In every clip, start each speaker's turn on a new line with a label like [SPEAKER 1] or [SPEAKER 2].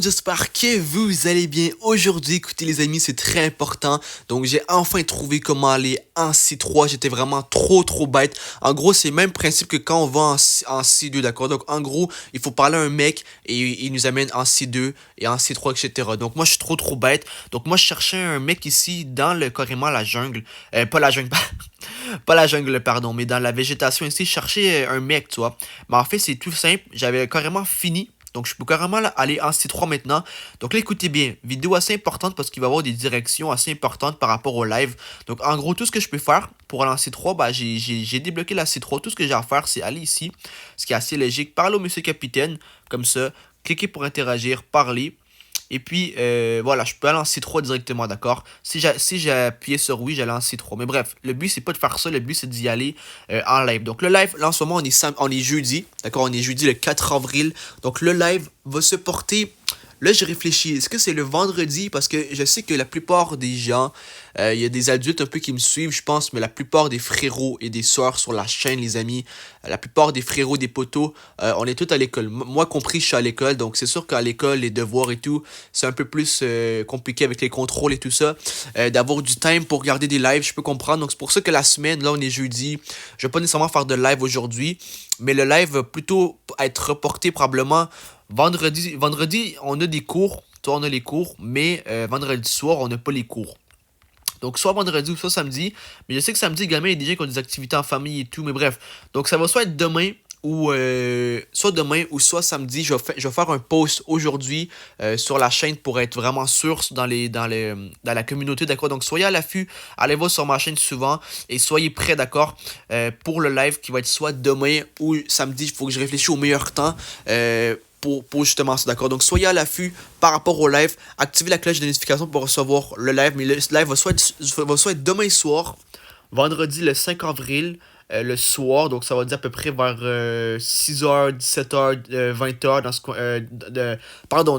[SPEAKER 1] J'espère que vous allez bien aujourd'hui. Écoutez les amis, c'est très important. Donc j'ai enfin trouvé comment aller en C3. J'étais vraiment trop bête. En gros, c'est le même principe que quand on va en C2, d'accord? Donc en gros, il faut parler à un mec et il nous amène en C2 et en C3, etc. Donc moi, je suis trop bête. Donc moi, je cherchais un mec ici dans le carrément la jungle. Pas la jungle, pas la jungle, pardon, mais dans la végétation ici. Je cherchais un mec, tu vois. Mais en fait, c'est tout simple. J'avais carrément fini. Donc, je peux carrément aller en C3 maintenant. Donc là, écoutez bien, vidéo assez importante parce qu'il va y avoir des directions assez importantes par rapport au live. Donc, en gros, tout ce que je peux faire pour aller en C3, bah, j'ai débloqué la C3. Tout ce que j'ai à faire, c'est aller ici, ce qui est assez logique. Parler au monsieur capitaine, comme ça. Cliquer pour interagir, parler. Et puis, voilà, je peux aller en C3 directement, d'accord? Si j'ai appuyé sur oui, j'allais en C3. Mais bref, le but, c'est pas de faire ça. Le but, c'est d'y aller en live. Donc, le live, là, en ce moment, on est jeudi, d'accord? On est jeudi le 4 avril. Donc, le live va se porter. Là, je réfléchis. Est-ce que c'est le vendredi? Parce que je sais que la plupart des gens, il y a des adultes un peu qui me suivent, je pense, mais la plupart des frérots et des sœurs sur la chaîne, les amis, la plupart des frérots, des potos, on est tous à l'école. Moi compris, je suis à l'école, donc c'est sûr qu'à l'école, les devoirs et tout, c'est un peu plus compliqué avec les contrôles et tout ça. D'avoir du time pour regarder des lives, je peux comprendre. Donc c'est pour ça que la semaine, là, on est jeudi. Je vais pas nécessairement faire de live aujourd'hui, mais le live va plutôt être reporté probablement vendredi. Vendredi, on a des cours. Toi, on a les cours, mais vendredi soir, on n'a pas les cours. Donc, soit vendredi ou soit samedi. Mais je sais que samedi également, il y a des gens qui ont des activités en famille et tout. Mais bref. Donc, ça va soit être demain ou soit demain ou soit samedi. Je vais faire un post aujourd'hui sur la chaîne pour être vraiment sûr dans la communauté, d'accord? Donc, soyez à l'affût. Allez voir sur ma chaîne souvent et soyez prêts, d'accord? Pour le live qui va être soit demain ou samedi. Il faut que je réfléchisse au meilleur temps. Pour justement ça, d'accord? Donc, soyez à l'affût par rapport au live. Activez la cloche de notification pour recevoir le live. Mais le live va soit être demain soir, vendredi le 5 avril, le soir. Donc, ça va dire à peu près vers 6h, 17h, 20h. Dans ce, pardon,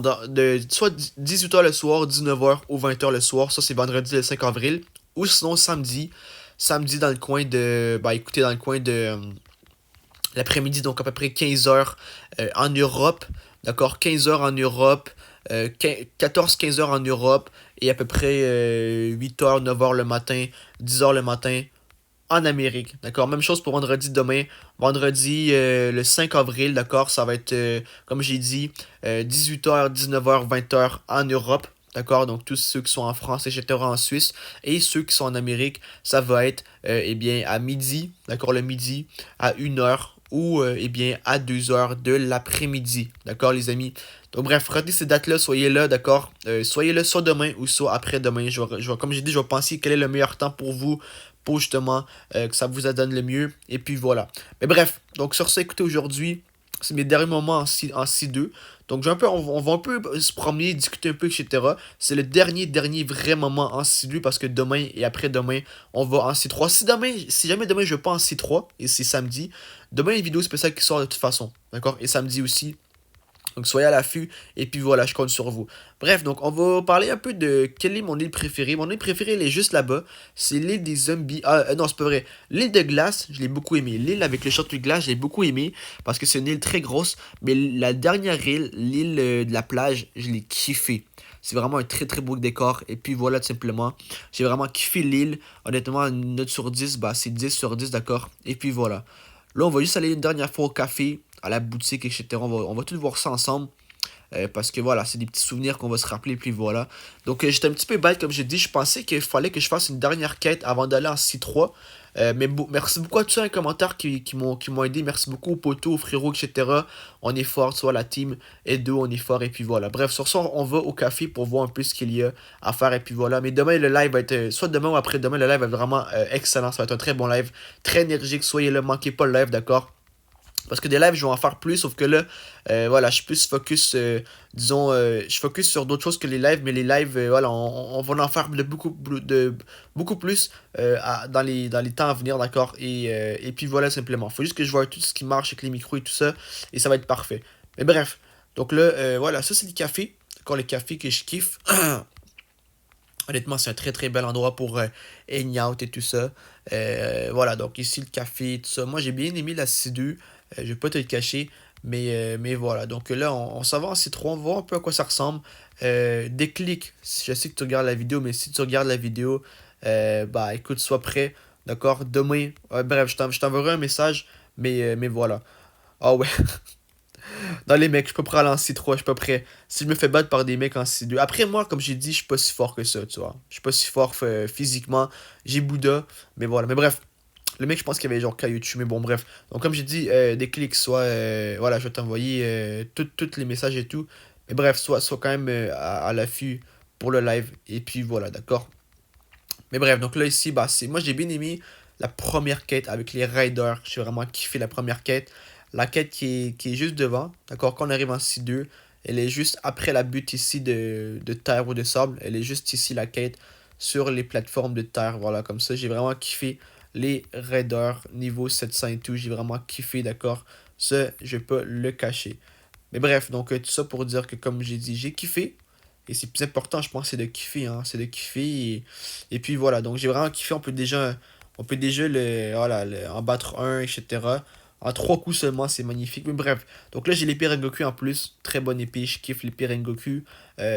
[SPEAKER 1] soit 18h le soir, 19h ou 20h le soir. Ça, c'est vendredi le 5 avril. Ou sinon, samedi. Samedi dans le coin de. Bah, écoutez, dans le coin de l'après-midi, donc à peu près 15h en Europe, d'accord? 15h en Europe, 14-15h en Europe, et à peu près 8h, 9h le matin, 10h le matin en Amérique, d'accord? Même chose pour vendredi demain, vendredi le 5 avril, d'accord? Ça va être, comme j'ai dit, 18h, 19h, 20h en Europe. D'accord, donc tous ceux qui sont en France, etc., en Suisse, et ceux qui sont en Amérique, ça va être eh bien à midi, d'accord, le midi, à 1h ou eh bien à 2h de l'après-midi. D'accord, les amis? Donc bref, ratez ces dates-là, soyez là, d'accord? Soyez là soit demain ou soit après-demain. Comme j'ai dit, je vais penser quel est le meilleur temps pour justement que ça vous donne le mieux. Et puis voilà. Mais bref, donc sur ça, écoutez, aujourd'hui, c'est mes derniers moments en C2. Donc on va un peu se promener, discuter un peu, etc. C'est le dernier vrai moment en C2 parce que demain et après-demain, on va en C3. Si jamais demain je vais pas en C3 et c'est samedi, demain il y a une vidéo spéciale qui sort de toute façon. D'accord? Et samedi aussi. Donc soyez à l'affût et puis voilà, je compte sur vous. Bref, donc on va parler un peu de quelle est mon île préférée. Mon île préférée, elle est juste là-bas. C'est l'île des zombies. Ah non, c'est pas vrai. L'île de glace, je l'ai beaucoup aimé. L'île avec le château de glace, j'ai beaucoup aimé parce que c'est une île très grosse. Mais la dernière île, l'île de la plage, je l'ai kiffé. C'est vraiment un très beau décor. Et puis voilà, tout simplement. J'ai vraiment kiffé l'île. Honnêtement, une note sur 10, bah c'est 10 sur 10, d'accord. Et puis voilà. Là, on va juste aller une dernière fois au café, à la boutique, etc. On va tout voir ça ensemble. Parce que voilà, c'est des petits souvenirs qu'on va se rappeler, puis voilà. Donc j'étais un petit peu bête, comme j'ai dit. Je pensais qu'il fallait que je fasse une dernière quête avant d'aller en C3. Merci beaucoup à tous les commentaires qui m'ont aidé. Merci beaucoup aux potos, aux frérots, etc. On est fort, soit la team Edo, on est fort, et puis voilà. Bref, sur ça, on va au café pour voir un peu ce qu'il y a à faire, et puis voilà. Mais demain, le live va être, soit demain ou après-demain, le live va être vraiment excellent. Ça va être un très bon live, très énergique. Soyez là, manquez pas le live, d'accord? Parce que des lives, je vais en faire plus, sauf que là, voilà, je suis plus focus, disons, je focus sur d'autres choses que les lives, mais les lives, voilà, on va en faire beaucoup plus dans les temps à venir, d'accord? Et puis voilà, simplement. Faut juste que je vois tout ce qui marche avec les micros et tout ça, et ça va être parfait. Mais bref, donc là, voilà, ça c'est le café, d'accord, le café que je kiffe. Honnêtement, c'est un très bel endroit pour hang out et tout ça. Voilà, donc ici le café, tout ça. Moi, j'ai bien aimé la C2. Je vais pas te le cacher. Mais voilà, donc là, on s'en va en C3, on va voir un peu à quoi ça ressemble. Déclic, je sais que tu regardes la vidéo, mais si tu regardes la vidéo, bah écoute, sois prêt, d'accord? Demain, bref, je t'enverrai un message, mais voilà. Ah ouais, dans les mecs, je peux pas aller en C3, je suis pas prêt. Si je me fais battre par des mecs en C2. Après, moi, comme j'ai dit, je suis pas si fort que ça, tu vois. Je suis pas si fort physiquement. J'ai Bouddha, mais voilà. Mais bref, le mec, je pense qu'il y avait genre Kayuchu, mais bon, bref. Donc, comme j'ai dit, des clics, soit, voilà, je vais t'envoyer tous les messages et tout. Mais bref, soit quand même à l'affût pour le live. Et puis voilà, d'accord. Mais bref, donc là, ici, bah, moi, j'ai bien aimé la première quête avec les raiders. J'ai vraiment kiffé la première quête. La quête qui est juste devant, d'accord, quand on arrive en C2, elle est juste après la butte ici de terre ou de sable. Elle est juste ici, la quête, sur les plateformes de terre. Voilà, comme ça, j'ai vraiment kiffé les raiders niveau 700 et tout. J'ai vraiment kiffé, d'accord. Ça, je vais pas le cacher. Mais bref, donc tout ça pour dire que, comme j'ai dit, j'ai kiffé. Et c'est plus important, je pense, c'est de kiffer, hein. C'est de kiffer. Et puis voilà, donc j'ai vraiment kiffé. On peut déjà voilà, en battre un, etc. En trois coups seulement, c'est magnifique. Mais bref, donc là j'ai l'épée Rengoku en plus. Très bonne épée, je kiffe l'épée Rengoku.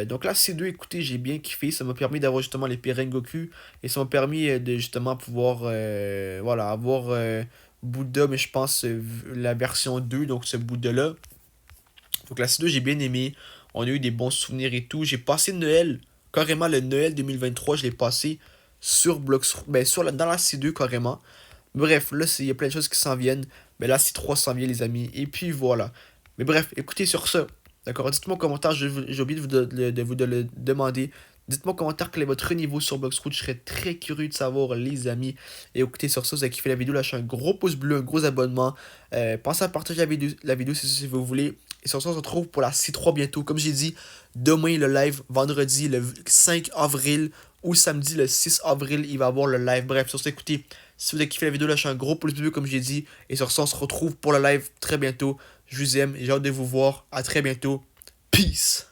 [SPEAKER 1] Donc là, C2, écoutez, j'ai bien kiffé. Ça m'a permis d'avoir justement l'épée Rengoku. Et ça m'a permis de justement pouvoir voilà, avoir Bouddha, mais je pense la version 2, donc ce Bouddha-là. Donc la C2, j'ai bien aimé. On a eu des bons souvenirs et tout. J'ai passé Noël, carrément le Noël 2023, je l'ai passé sur ben, dans la C2 carrément. Bref, là, il y a plein de choses qui s'en viennent. Mais là, C3 s'en vient, les amis. Et puis voilà. Mais bref, écoutez sur ça. D'accord, dites-moi en commentaire, j'ai oublié de le demander. Dites-moi en commentaire quel est votre niveau sur Bloxroot. Je serais très curieux de savoir, les amis. Et écoutez sur ça, si vous avez kiffé la vidéo, lâchez un gros pouce bleu, un gros abonnement. Pensez à partager la vidéo si vous voulez. Et sur ça, on se retrouve pour la C3 bientôt. Comme j'ai dit, demain le live, vendredi le 5 avril ou samedi le 6 avril, il va y avoir le live. Bref, sur ça, écoutez, si vous avez kiffé la vidéo, lâchez un gros pouce bleu comme j'ai dit. Et sur ça, on se retrouve pour le live très bientôt. Je vous aime et j'ai hâte de vous voir. À très bientôt. Peace.